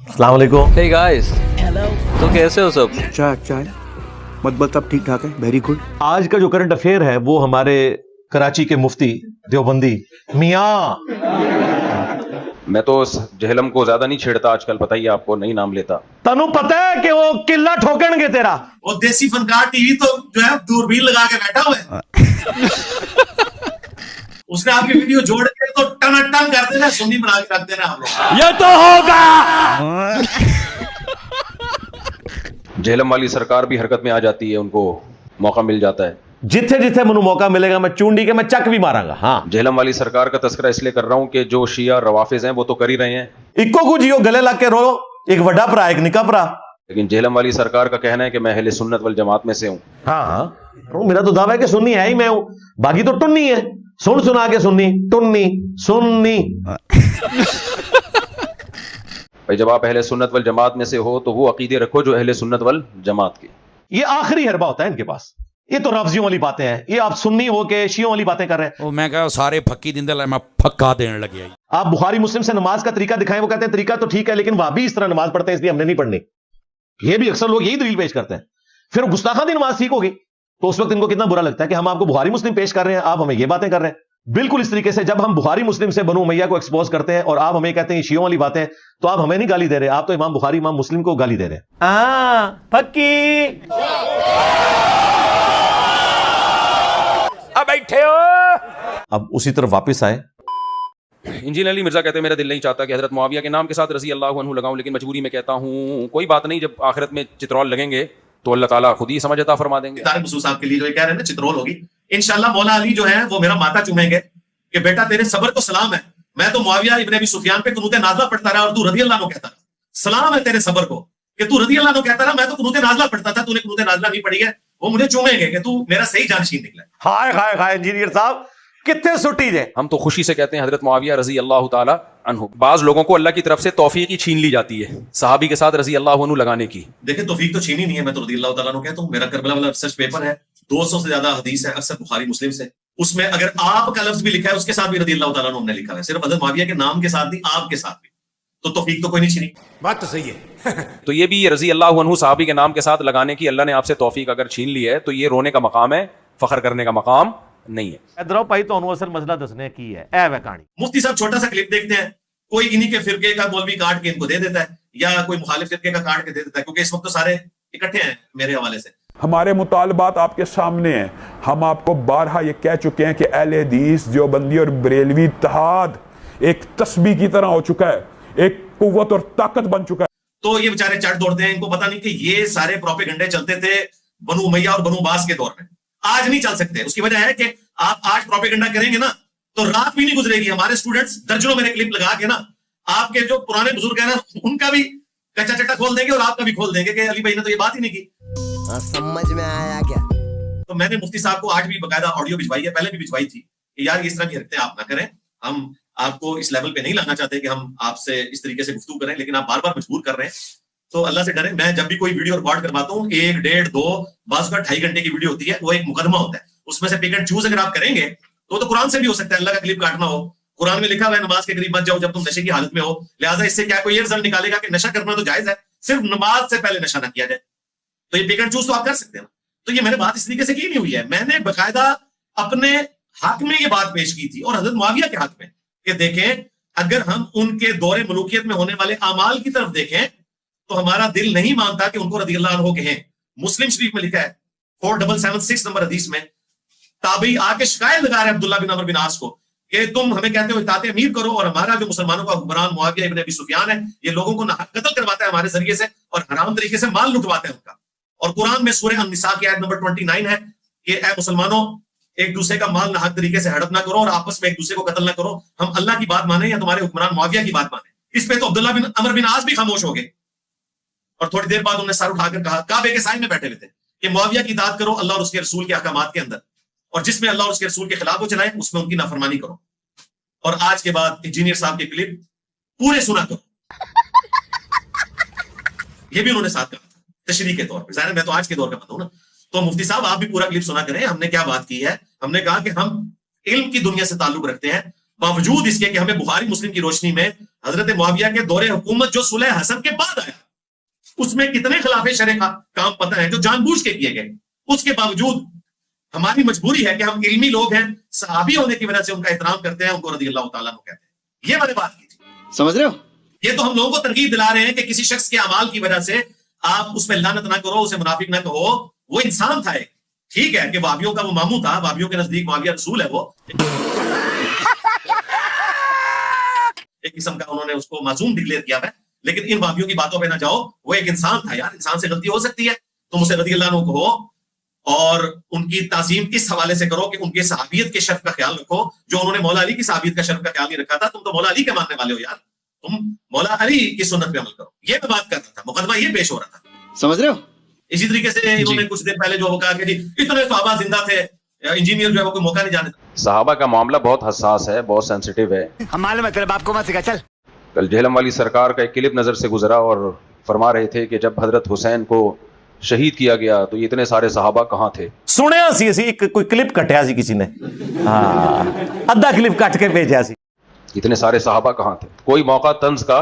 अस्सलाम वालेकुम। Hey guys, तो कैसे हो सब? चाय मतलब सब ठीक ठाक है, वेरी गुड। आज का जो करंट अफेयर है वो हमारे कराची के मुफ्ती देवबंदी मियाँ, मैं तो जहलम को ज्यादा नहीं छेड़ता आजकल, पता ही है आपको, नहीं नाम लेता। तनु पता है कि वो किला ठोकणगे तेरा। वो देसी फनकार टीवी तो जो है दूरबीन लगा के बैठा हुआ है। उसने आपकी वीडियो जोड़ के तो टन टन कर देना, सुन्नी बना के रख देना आप लोग। ये तो होगा। जहलम वाली सरकार भी हरकत में आ जाती है, उनको मौका मिल जाता है। जिथे जिथे मनु मौका मिलेगा मैं चूंडी के मैं चक भी मारांगा। हाँ, जहलम वाली सरकार का तस्करा इसलिए कर रहा हूं कि जो शिया रवाफिज हैं वो तो कर ही रहे हैं, इक्को को जियो गले लग के रो, एक वड्डा भरा एक निका भरा। लेकिन जहलम वाली सरकार का कहना है कि मैं अहले सुन्नत वल जमात में से हूं। हाँ, तो मेरा तो दावा है कि सुन्नी है ही मैं हूं, बाकी तो टुन्नी है। सुन सुना के सुन्नी, टुन्नी सुन्नी। भाई जब आप अहले सुन्नत वल जमात में से हो तो वो अकीदे रखो जो अहले सुन्नत वल जमात के। ये आखिरी हरबा होता है इनके पास। ये तो रफ्जियों वाली बातें हैं, ये आप सुन्नी हो के शियों वाली बातें कर रहे हैं। ਉਹ ਮੈਂ ਕਹਾਂ ਸਾਰੇ ਫੱਕੀ ਦਿੰਦੇ ਲੈ ਮੈਂ ਫੱਕਾ ਦੇਣ ਲੱਗਿਆ। आप बुखारी मुस्लिम से नमाज का तरीका दिखाएं, वो कहते हैं तरीका तो ठीक है लेकिन वह भी इस तरह नमाज पढ़ते हैं इसलिए हमने नहीं पढ़नी। ये भी अक्सर लोग यही दलील पेश करते हैं। फिर गुस्ताखानी नमाज ठीक होगी तो उस वक्त इनको कितना बुरा लगता है कि हम आपको बुखारी मुस्लिम पेश कर रहे हैं, आप हमें ये बातें कर रहे हैं। बिल्कुल इस तरीके से जब हम बुखारी मुस्लिम से बनु उमैया को एक्सपोज करते हैं और आप हमें कहते हैं शियों वाली बातें, तो आप हमें नहीं गाली दे रहे, आप तो इमाम बुखारी इमाम मुस्लिम को गाली दे रहे हैं। फक्की अब बैठे हो। अब उसी तरफ वापस आए। इंजीनियर अली मिर्जा कहते हैं मेरा दिल नहीं चाहता कि हजरत मुआविया के नाम के साथ रजी अल्लाह अन्हु लगाऊं, लेकिन मजबूरी में कहता हूं कोई बात नहीं, जब आखिरत में चित्रौल लगेंगे तो अल्लाह ताला खुद ही समझ अता फरमा देंगे। तारिक मसूद साहब के लिए जो ये कह रहे हैं ना चित्रौल होगी, इंशाल्लाह मौला अली जो है वो मेरा माथा चूमेंगे कि बेटा तेरे सब्र को सलाम है। मैं तो मुआविया इब्न अबी सुफियान पे कुनूत नाज़िला पढ़ता रहा और तू रज़ी अल्लाह अन्हु कहता रहा। सलाम है तेरे सब्र को कि तू रज़ी अल्लाह अन्हु कहता रहा, मैं तो कुनूत नाज़िला पढ़ता था, तूने कुनूत नाज़िला नहीं पढ़ी है। वो मुझे चूमेंगे कि तू मेरा सही जानशीन निकला। हाय हाय हाय इंजीनियर साहब कितने सुटी जे। हम तो खुशी से कहते हैं हजरत मुआविया रजी अल्लाह ताला अन्हु। बाज लोगों को अल्लाह की तरफ से तौफीक ही छीन ली जाती है सहाबी के साथ रजी अल्लाह अन्हु लगाने की। देखिए तौफीक तो छीनी नहीं है, मैं तो रज़ी अल्लाह तआला अन्हु कहता हूं। मेरा करबला वाला रिसर्च पेपर है, 200 से ज्यादा हदीस है, अक्सर बुखारी मुस्लिम से। उसमें अगर आप का लफ्ज भी लिखा है उसके साथ भी रज़ी अल्लाह तआला अन्हु हमने लिखा है, सिर्फ हजरत मुआविया के नाम के साथ नहीं आपके साथ भी। तो तौफीक तो कोई नहीं छीनी। बात तो सही है। तो ये भी रजी अल्लाह अन्हु सहाबी के नाम के साथ लगाने की अल्लाह ने आपसे तौफीक अगर छीन ली है तो ये रोने का मकाम है, फख्र करने का मकाम नहीं है। इधर आओ भाई, तो असल मसला दसने की है ए वे कहानी। मुफ्ती साहब छोटा सा क्लिप देखते हैं, कोई इन्हीं के फिरके का मौलवी काट के इनको दे देता है या कोई मुखालिफ फिरके का काट के दे देता है, क्योंकि इस वक्त तो सारे इकट्ठे हैं मेरे हवाले से। हमारे मुतालबात आपके सामने हैं। हम आपको बारहा ये कह चुके हैं कि अहले हदीस देवबंदी और बरेलवी इत्तेहाद एक तस्बीह की तरह हो चुका है, एक कुव्वत और ताकत बन चुका है। तो ये बेचारे चढ़ दौड़ते हैं, इनको पता नहीं कि ये सारे प्रोपेगेंडे चलते थे बनु उमैया और बनु अब्बास के दौर में, आज नहीं चल सकते। उसकी वजह है कि आप आज प्रोपेगेंडा करेंगे ना तो रात भी नहीं गुजरेगी। हमारे स्टूडेंट्स दर्जनों मेरे क्लिप लगा के ना आपके जो पुराने बुजुर्ग हैं ना उनका भी कच्चा चट्टा खोल देंगे और आपका भी खोल देंगे कि अली भाई ने तो ये बात ही नहीं की। समझ में आया क्या? तो मैंने मुफ्ती साहब को आज भी बकायदा ऑडियो भिजवाई है, पहले भी भिजवाई थी कि यार इस तरह की हरकतें आप ना करें, हम आपको इस लेवल पे नहीं लाना चाहते कि हम आपसे इस तरीके से गुफ्तगू करें, लेकिन आप बार बार मजबूर कर रहे हैं। तो अल्लाह से डरे। मैं जब भी कोई वीडियो रिकॉर्ड करवाता हूँ 1, 1.5, 2 बाज़ का 2.5 घंटे की वीडियो होती है, वो एक मुकदमा होता है, उसमें से पिक एंड चूज अगर आप करेंगे तो कुरान से भी हो सकता है अल्लाह का क्लिप काटना हो। कुरान में लिखा हुआ है नमाज के करीब मत जाओ जब तुम नशे की हालत में हो, लिहाजा इससे क्या कोई ये रिजल्ट निकालेगा कि नशा करना तो जायज है, सिर्फ नमाज से पहले नशा ना किया जाए। तो ये पिक एंड चूज तो आप कर सकते हैं। तो ये मैंने बात इस तरीके से की नहीं हुई है, मैंने बाकायदा अपने हक में ये बात पेश की थी और हजरत मुआविया के हक में कि देखें अगर हम उनके दौरे मलूकियत में होने वाले अमाल की तरफ देखें तो हमारा दिल नहीं मानता कि उनको रज़ी अल्लाह अन्हु कहें। मुस्लिम शरीफ में लिखा है 4776 नंबर हदीस में, ताबी आके शिकायत लगा रहे अब्दुल्लाह बिन अमर बिन आस को कि तुम हमें कहते हो इताअत अमीर करो और हमारा जो मुसलमानों का हुक्मरान मुआविया इब्न अबी सुफियान है ये लोगों को कत्ल करवाता है हमारे जरिए से और हराम तरीके से माल लुटवाता है उनका। और कुरान में सूरह अन-निसा की आयत नंबर 29 है कि ए मुसलमानों एक दूसरे का माल नाहक तरीके से हड़प ना करो और आपस में एक दूसरे को कत्ल ना करो, हम अल्लाह की बात माने या तुम्हारे हुक्मरान मुआविया की बात माने। इस पे तो अब्दुल्लाह बिन अमर बिन आस भी खामोश हो गए और थोड़ी देर बाद उन्होंने सर उठाकर कहा, काबे के साए में बैठे हुए थे, कि मुआविया की इताअत करो अल्लाह और उसके रसूल के अहकामात के अंदर, और जिसमें अल्लाह और उसके रसूल के खिलाफ वो चलाए उसमें उनकी नाफरमानी करो। और आज के बाद इंजीनियर साहब के क्लिप पूरे सुना करो, ये भी उन्होंने साथ कहा था तशरीह के तौर पर। जाहिर है मैं तो आज के दौर का बंदा हूं ना, तो मुफ्ती साहब आप भी पूरा क्लिप सुना करें। हमने क्या बात की है, हमने कहा कि हम इल्म की दुनिया से ताल्लुक रखते हैं बावजूद इसके कि हमें बुखारी मुस्लिम की रोशनी में حضرت معاویہ کے دور حکومت جو صلح حسن کے بعد آیا اس میں کتنے خلاف شرع کام پتہ ہے جو جان بوجھ کے کیے گئے. اس کے باوجود ہماری مجبوری ہے کہ ہم علمی لوگ ہیں, صحابی ہونے کی وجہ سے ان کا احترام کرتے ہیں, ان کو رضی اللہ تعالیٰ عنہ کہتے ہیں. یہ میں نے بات کی تھی, سمجھ رہے ہو؟ یہ تو ہم لوگوں کو ترغیب دلا رہے ہیں کہ کسی شخص کے اعمال کی وجہ سے آپ اس میں لعنت نہ کرو, اسے منافق نہ کہو. وہ انسان تھا ایک, ٹھیک ہے کہ وہابیوں کا وہ ماموں تھا, وہابیوں کے نزدیک معاویہ رسول ہے, وہ ایک قسم کا انہوں نے اس کو معصوم ڈکلیئر کیا ہے. لیکن ان وہابیوں کی باتوں پہ نہ جاؤ, وہ ایک انسان تھا یار, انسان سے غلطی ہو سکتی ہے. تم اسے رضی اللہ عنہ کہو اور ان کی تعظیم کس حوالے سے کرو کہ ان کے صحابیت کے شرف کا خیال رکھو, جو انہوں نے مولا علی کی صحابیت کا شرف کا خیال نہیں رکھا تھا. تم تو مولا علی کے ماننے والے ہو یار, تم مولا علی کی سنت پہ عمل کرو. یہ میں بات کر رہا تھا, مقدمہ یہ پیش ہو رہا تھا, سمجھ رہے ہو؟ اسی طریقے سے انہوں نے کچھ دن پہلے جو وہ کہا کہ جی اتنے صحابہ زندہ تھے, انجینئر جو ہے وہ کوئی موقع نہیں جانے دیتا. صحابہ کا معاملہ بہت حساس ہے, بہت سینسیٹیو ہے. ہم معلوم ہے تیرے باپ کو مت سکھا, چل. کل جہلم والی سرکار کا ایک کلپ نظر سے گزرا اور فرما رہے تھے کہ جب حضرت حسین کو شہید کیا گیا تو یہ اتنے سارے صحابہ کہاں تھے. سنیا سی اسی کوئی کلپ کٹیا سی کسی نے, ہاں ادھا کلپ کٹ کے بھیجا سی. اتنے سارے صحابہ کہاں تھے. کوئی موقع طنز کا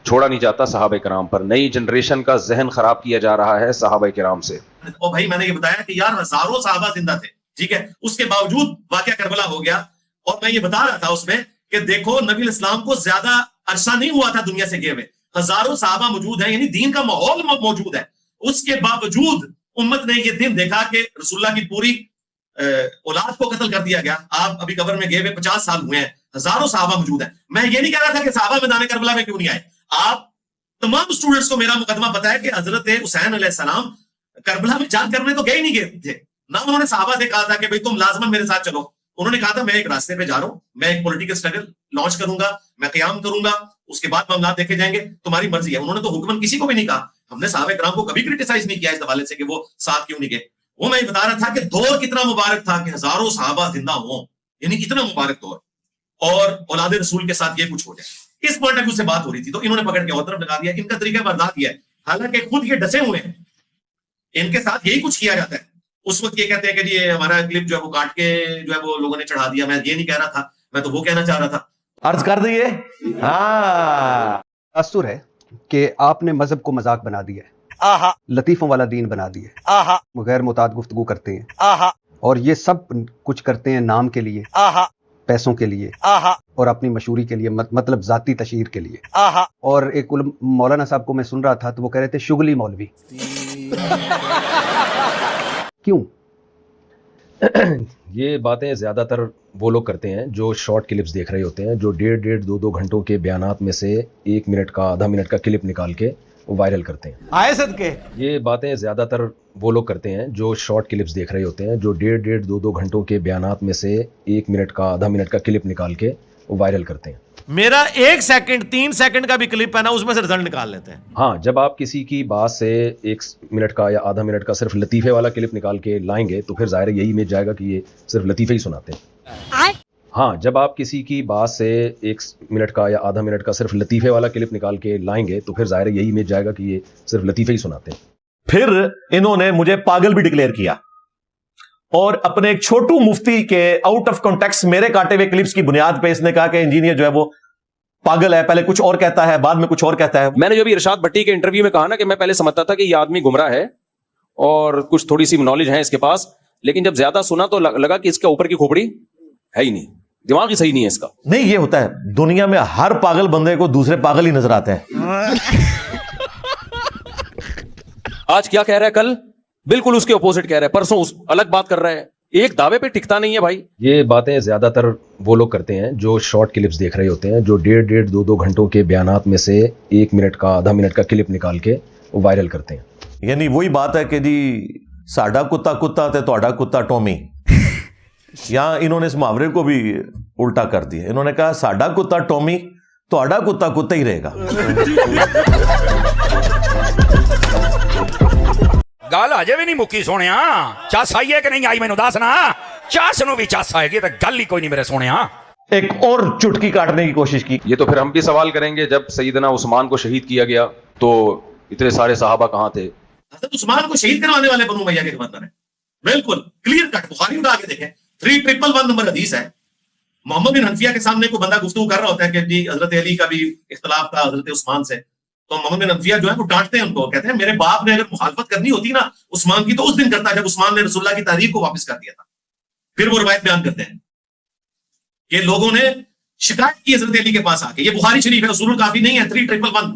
چھوڑا نہیں جاتا صحابہ کرام پر. نئی جنریشن کا ذہن خراب کیا جا رہا ہے صحابہ کرام سے. اور بھائی میں نے یہ بتایا کہ یار ہزاروں صحابہ زندہ تھے, ٹھیک ہے, اس کے باوجود واقعہ کربلا ہو گیا. اور میں یہ بتا رہا تھا اس میں کہ دیکھو نبی الاسلام کو زیادہ عرصہ نہیں ہوا تھا دنیا سے گئے ہوئے, ہزاروں صحابہ موجود ہیں, یعنی دین کا ماحول موجود ہے. اس کے باوجود امت نے یہ دن دیکھا کہ رسول اللہ کی پوری اولاد کو قتل کر دیا گیا. آپ ابھی قبر میں گئے ہوئے 50 سال ہوئے ہیں, ہزاروں صحابہ موجود ہیں. میں یہ نہیں کہہ رہا تھا کہ صحابہ میدان کربلا میں کیوں نہیں آئے. آپ تمام اسٹوڈنٹس کو میرا مقدمہ پتا ہے کہ حضرت حسین علیہ السلام کربلا میں جان کرنے تو گئے ہی نہیں گئے تھے. نہ انہوں نے صحابہ سے کہا تھا کہ بھئی تم لازماً میرے ساتھ چلو. انہوں نے کہا تھا میں ایک راستے پہ جا رہا ہوں, میں ایک پولیٹیکل سٹرگل لانچ کروں گا, میں قیام کروں گا, اس کے بعد معاملات دیکھے جائیں گے, تمہاری مرضی ہے. انہوں نے تو حکمن کسی کو بھی نہیں کہا. ہم نے صحابہ کرام کو کبھی کرٹیسائز نہیں کیا اس حوالے سے کہ وہ ساتھ کیوں نہیں گئے. وہ میں بتا رہا تھا کہ دور کتنا مبارک تھا کہ ہزاروں صحابہ زندہ ہوں, یعنی اتنا مبارک دور, اور اولاد رسول کے ساتھ یہ کچھ ہو جائے. اس پوائنٹ آف ویو سے بات ہو رہی تھی, تو انہوں نے پکڑ کے اور طرف لگا دیا. ان کا طریقہ برداشت یہ ہے, حالانکہ خود یہ ڈسے ہوئے ہیں, ان کے ساتھ یہی کچھ کیا جاتا ہے. اس وقت یہ کہتے ہیں کہ جی ہمارا کلپ جو ہے وہ کاٹ کے جو ہے وہ لوگوں نے چڑھا دیا. میں یہ نہیں کہہ رہا تھا, میں تو وہ کہنا چاہ رہا تھا. عرض کر دیے. ہاں تاثر ہے کہ آپ نے مذہب کو مذاق بنا دیا ہے, لطیفوں والا دین بنا دیا ہے, غیر معتاد گفتگو کرتے ہیں, اور یہ سب کچھ کرتے ہیں نام کے لیے, پیسوں کے لیے, اور اپنی مشہوری کے لیے, مطلب ذاتی تشہیر کے لیے. اور ایک مولانا صاحب کو میں سن رہا تھا تو وہ کہہ رہے تھے شغلی مولوی. کیوں؟ یہ باتیں زیادہ تر وہ لوگ کرتے ہیں جو شارٹ کلپس دیکھ رہے ہوتے ہیں, جو 1.5 2 گھنٹوں کے بیانات میں سے 1 منٹ کا آدھا منٹ کا کلپ نکال کے وہ وائرل کرتے ہیں. آئے صدقے. یہ باتیں زیادہ تر وہ لوگ کرتے ہیں جو شارٹ کلپس دیکھ رہے ہوتے ہیں, جو 1.5 2 گھنٹوں کے بیانات میں سے 1 منٹ کا آدھا منٹ کا کلپ نکال کے وہ وائرل کرتے ہیں. میرا 1 سیکنڈ 3 سیکنڈ کا بھی کلپ ہے نا, اس میں سے رزلٹ نکال لیتے ہیں. ہاں, جب آپ کسی کی بات سے 1 منٹ کا یا آدھا منٹ کا صرف لطیفے والا کلپ نکال کے لائیں گے تو پھر ظاہر یہی امیج جائے گا کہ یہ صرف لطیفے ہی سناتے ہیں. ہاں, جب آپ کسی کی بات سے 1 منٹ کا یا آدھا منٹ کا صرف لطیفے والا کلپ نکال کے لائیں گے تو پھر ظاہر یہی امیج جائے گا کہ یہ صرف لطیفے ہی سناتے ہیں. پھر انہوں نے مجھے پاگل بھی ڈکلیئر کیا, اور اپنے ایک چھوٹو مفتی کے آؤٹ آف کانٹیکسٹ میرے کاٹے ہوئے کلپس کی بنیاد پہ اس نے کہا کہ انجینئر جو ہے وہ پاگل ہے, پہلے کچھ اور کہتا ہے بعد میں کچھ اور کہتا ہے. میں نے جو بھی ارشاد بھٹی کے انٹرویو میں کہا نا کہ میں پہلے سمجھتا تھا کہ یہ آدمی گمراہ ہے اور کچھ تھوڑی سی نالج ہے اس کے پاس, لیکن جب زیادہ سنا تو لگا کہ اس کے اوپر کی کھوپڑی ہے ہی نہیں, دماغ ہی صحیح نہیں ہے اس کا. نہیں, یہ ہوتا ہے دنیا میں, ہر پاگل بندے کو دوسرے پاگل ہی نظر آتے ہیں. آج کیا کہہ رہا ہے, کل بالکل اس کے اپوزٹ کہہ رہا ہے, پرسوں الگ بات کر رہا ہے. ایک دعوے پہ ٹکتا نہیں ہے بھائی. یہ باتیں زیادہ تر وہ لوگ کرتے ہیں جو شارٹ کلپس دیکھ رہے ہوتے ہیں, جو 1.5 2 گھنٹوں کے بیانات میں سے 1 منٹ کا آدھا منٹ کا کلپ نکال کے وہ وائرل کرتے ہیں. یعنی وہی بات ہے کہ جی ساڈا کتا کتا تے تہاڈا کتا ٹومی. یہاں انہوں نے اس محاورے کو بھی الٹا کر دیا. انہوں نے کہا ساڈا کتا ٹومی, تہاڈا کتا کتا ہی رہے گا. گل اجے بھی نہیں مکی سونیا, چس آئی ہے کہ نہیں آئی مینوں دس نا. چس نو بھی چس آئے گی تو گل ہی کوئی نہیں میرے سونیا. ایک اور چٹکی کاٹنے کی کوشش کی. یہ تو پھر ہم بھی سوال کریں گے, جب سیدنا عثمان کو شہید کیا گیا تو اتنے سارے صحابہ کہاں تھے؟ حضرت عثمان کو شہید کروانے والے بنو امیہ کے گورنر ہیں, بالکل کلیئر کٹ. بخاری اٹھا کے دیکھیں 3111 نمبر حدیث ہے. मोहम्मद बिन हनफिया के सामने कोई बंदा गुफ्तगू कर रहा होता है कि जी हजरत अली का भी इख्तलाफ था हजरत उस्मान से, तो मोहम्मद बिन हनफिया जो है वो डांटते हैं उनको, कहते हैं मेरे बाप ने अगर मुखालफत करनी होती ना उस्मान की तो उस दिन करता जब उस्मान ने रसूलुल्लाह की तारीख को वापस कर दिया था। फिर वो रिवायत बयान करते हैं कि लोगों ने शिकायत की हजरत अली के पास आके, ये बुखारी शरीफ है, उसूलुल काफी नहीं है, 3111,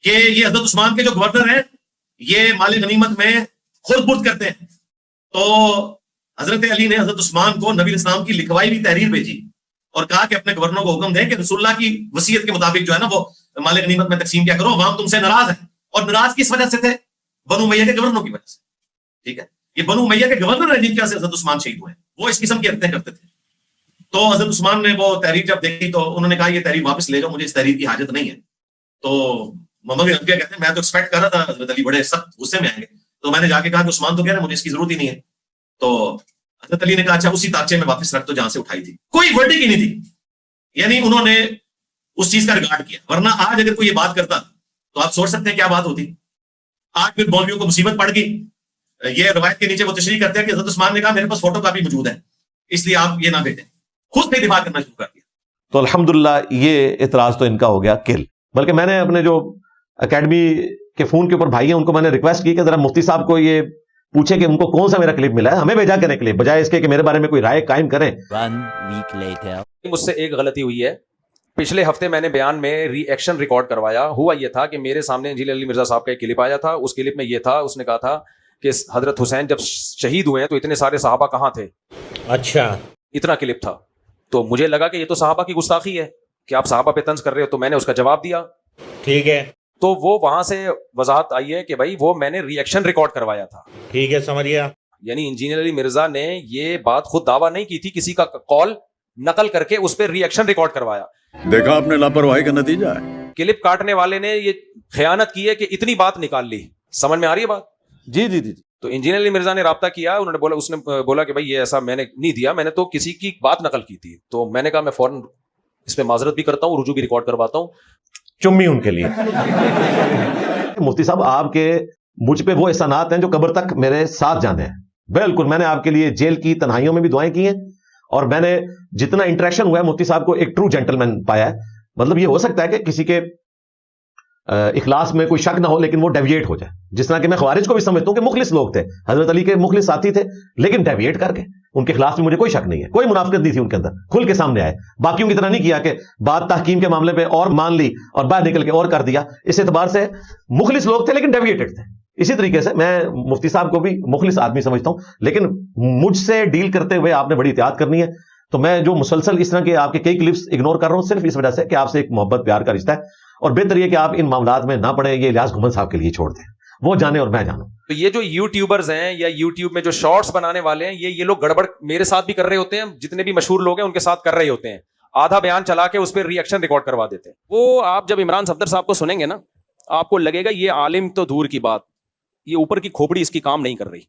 कि ये हजरत उस्मान के जो गवर्नर हैं ये माल गनीमत में खुर्द-बुर्द करते हैं। तो हजरत अली ने हजरत उस्मान को नबी इस्लाम की लिखवाई हुई तहरीर भेजी और कहा कि अपने गवर्नर को हुक्म दें कि रसूलुल्लाह की वसीयत के मुताबिक जो है ना वो माल गनीमत में तकसीम क्या करो, अवाम तुमसे नाराज है। और नाराज किस वजह से थे? बनु उमैया के गवर्नरों की वजह से। ठीक है, ये बनु उमैया के गवर्नर है जिनकी वजह से हजरत उस्मान शहीद हुए, वो इस किस्म की हरकतें करते थे। तो हजरत उस्मान ने वो तहरीर जब देखी तो उन्होंने कहा ये तहरीर वापस ले जाओ, मुझे इस तहरीर की हाजत नहीं है। तो मोहम्मद बिन हनफिया कहते हैं मैं तो एक्सपेक्ट कर रहा था हजरत अली बड़े सख्त गुस्से में आएंगे, तो मैंने जाके कहा कि उस्मान तो कह रहे हैं मुझे इसकी जरूरत ही नहीं है। तो हजरत अली ने कहा अच्छा उसी तारचे में वापस रख दो जहां से उठाई थी, कोई वर्डिंग ही नहीं थी, यानी उन्होंने उस चीज का रिगार्ड किया। वरना आज अगर कोई ये बात करता तो आप सोच सकते हैं क्या बात होती। आज फिर मौलवियों को मुसीबत पड़ गई, ये रवायत के नीचे वो तशरीह करते हैं कि हजरत उस्मान ने कहा मेरे पास फोटो कापी मौजूद है इसलिए आप ये ना भेजें, खुद से दिफा करना शुरू कर दिया। तो अल्हम्दुलिल्लाह ये इतराज तो इनका हो गया किल। बल्कि मैंने अपने जो एकेडमी के फोन के ऊपर भाई हैं उनको मैंने रिक्वेस्ट की कि जरा मुफ्ती साहब को ये पूछे कि उनको कौन सा मेरा क्लिप मिला है, हमें भेजा करने के लिए, बजाय इसके कि मेरे बारे में कोई राय कायम करें। मुझसे एक गलती हुई है, पिछले हफ्ते मैंने बयान में रिएक्शन रिकॉर्ड करवाया। हुआ ये था कि मेरे सामने इंजीनियर अली मिर्जा साहब का एक क्लिप आया था, उस क्लिप में ये था, उसने कहा था कि हजरत हुसैन जब शहीद हुए हैं तो इतने सारे सहाबा कहाँ थे। अच्छा, इतना क्लिप था। तो मुझे लगा कि ये तो सहाबा की गुस्ताखी है कि आप सहाबा पे तंज कर रहे हो, तो मैंने उसका जवाब दिया। ठीक है, तो वो वहां से वजाहत आई है कि भाई वो मैंने रिएक्शन रिकॉर्ड करवाया था। ठीक है, समझ गया। यानी इंजीनियर अली मिर्जा ने ये बात खुद दावा नहीं की थी, किसी का कॉल नकल करके उस पर रिएक्शन रिकॉर्ड करवाया। देखा आपने लापरवाही का नतीजा है। क्लिप काटने वाले ने ये खयानत की है कि इतनी बात निकाल ली। समझ में आ रही है बात? जी जी जी। तो इंजीनियर अली मिर्जा ने राब्ता किया, उन्होंने बोला, उसने बोला कि भाई ये ऐसा मैंने नहीं दिया, मैंने तो किसी की बात नकल की थी। तो मैंने कहा मैं फौरन इस पे माजरत भी करता हूँ, रुजू भी रिकॉर्ड करवाता हूँ। चुम्मी उनके लिए। मुफ्ती साहब आपके मुझ पे वो एहसानात हैं जो कब्र तक मेरे साथ जाने हैं। बिल्कुल, मैंने आपके लिए जेल की तन्हाइयों में भी दुआएं की हैं और मैंने जितना इंटरेक्शन हुआ है मुफ्ती साहब को एक ट्रू जेंटलमैन पाया है। मतलब ये हो सकता है कि किसी के इखलास में कोई शक ना हो लेकिन वो डेविएट हो जाए, जिस तरह कि मैं ख्वारिज को भी समझता हूं कि मुखलिस लोग थे, हजरत अली के मुखलिस साथी थे, लेकिन डेविएट करके उनके खिलाफ में मुझे कोई शक नहीं है, कोई मुनाफिकत नहीं थी उनके अंदर, खुल के सामने आए। बाकियों की तरह नहीं किया कि बात तहकीम के मामले में और मान ली और बाहर निकल के और कर दिया। इस एतबार से मुखलिस लोग थे लेकिन डेविएटेड थे। इसी तरीके से मैं मुफ्ती साहब को भी मुखलिस आदमी समझता हूं, लेकिन मुझसे डील करते हुए आपने बड़ी एहतियात करनी है। तो मैं जो मुसलसल इस तरह के आपके कई क्लिप्स इग्नोर कर रहा हूं सिर्फ इस वजह से कि आपसे एक मोहब्बत प्यार का रिश्ता है, और बेहतर यह कि आप इन मामलात में ना पड़े, ये इलियास घुमन साहब के लिए छोड़ दें, वो जाने और मैं जानूं। तो ये जो यूट्यूबर्स हैं या यूट्यूब में जो शॉर्ट्स बनाने वाले हैं, ये लोग गड़बड़ मेरे साथ भी कर रहे होते हैं, जितने भी मशहूर लोग हैं उनके साथ कर रहे होते हैं। आधा बयान चला के उस पर रिएक्शन रिकॉर्ड करवा देते हैं। वो आप जब इमरान सफदर साहब को सुनेंगे ना, आपको लगेगा ये आलिम तो दूर की बात, ये ऊपर की खोपड़ी इसकी काम नहीं कर रही।